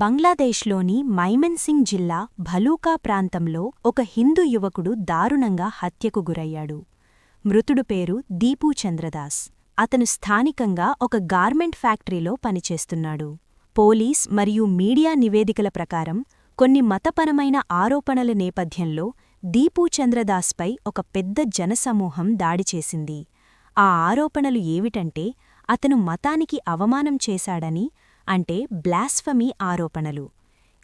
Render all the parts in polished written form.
బంగ్లాదేశ్లోని మైమెన్సింగ్ జిల్లా భలూకా ప్రాంతంలో ఒక హిందూ యువకుడు దారుణంగా హత్యకు గురయ్యాడు. మృతుడు పేరు దీపూ చంద్రదాస్. అతను స్థానికంగా ఒక గార్మెంట్ ఫ్యాక్టరీలో పనిచేస్తున్నాడు. పోలీస్ మరియు మీడియా నివేదికల ప్రకారం కొన్ని మతపరమైన ఆరోపణల నేపథ్యంలో దీపూ చంద్రదాస్పై ఒక పెద్ద జనసమూహం దాడి చేసింది. ఆ ఆరోపణలు ఏవిటంటే అతను మతానికి అవమానం చేశాడని, అంటే బ్లాస్ఫమీ ఆరోపణలు.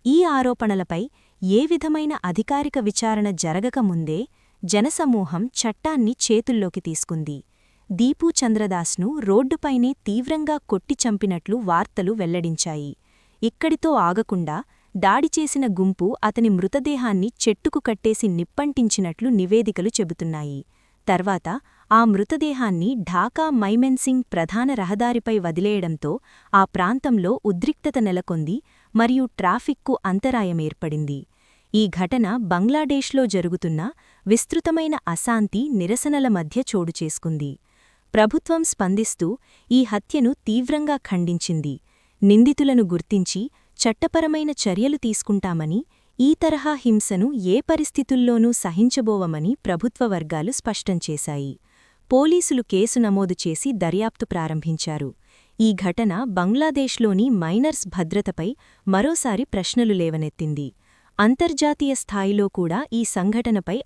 ఈ ఆరోపణలపై ఏ విధమైన అధికారిక విచారణ జరగకముందే జనసమూహం చట్టాన్ని చేతుల్లోకి తీసుకుంది. దీపూ చంద్రదాస్ను రోడ్డుపైనే తీవ్రంగా కొట్టి చంపినట్లు వార్తలు వెల్లడించాయి. ఇక్కడితో ఆగకుండా దాడి చేసిన గుంపు అతని మృతదేహాన్ని చెట్టుకు కట్టేసి నిప్పంటించినట్లు నివేదికలు చెబుతున్నాయి. తర్వాత ఆ మృతదేహాన్ని ఢాకా మైమెన్సింగ్ ప్రధాన రహదారిపై వదిలేయడంతో ఆ ప్రాంతంలో ఉద్రిక్తత నెలకొంది మరియు ట్రాఫిక్కు అంతరాయమేర్పడింది. ఈ ఘటన బంగ్లాదేశ్లో జరుగుతున్న విస్తృతమైన అశాంతి, నిరసనల మధ్య చోటుచేసుకుంది. ప్రభుత్వం స్పందిస్తూ ఈ హత్యను తీవ్రంగా ఖండించింది. నిందితులను గుర్తించి చట్టపరమైన చర్యలు తీసుకుంటామని, ఈ తరహా హింసను ఏ పరిస్థితుల్లోనూ సహించబోవమని ప్రభుత్వ వర్గాలు స్పష్టం చేశాయి. పోలీసులు కేసు నమోదు చేసి దర్యాప్తు ప్రారంభించారు. ఈ ఘటన బంగ్లాదేశ్లోని మైనర్స్ భద్రతపై మరోసారి ప్రశ్నలు లేవనెత్తింది. అంతర్జాతీయ స్థాయిలో కూడా ఈ సంఘటనపై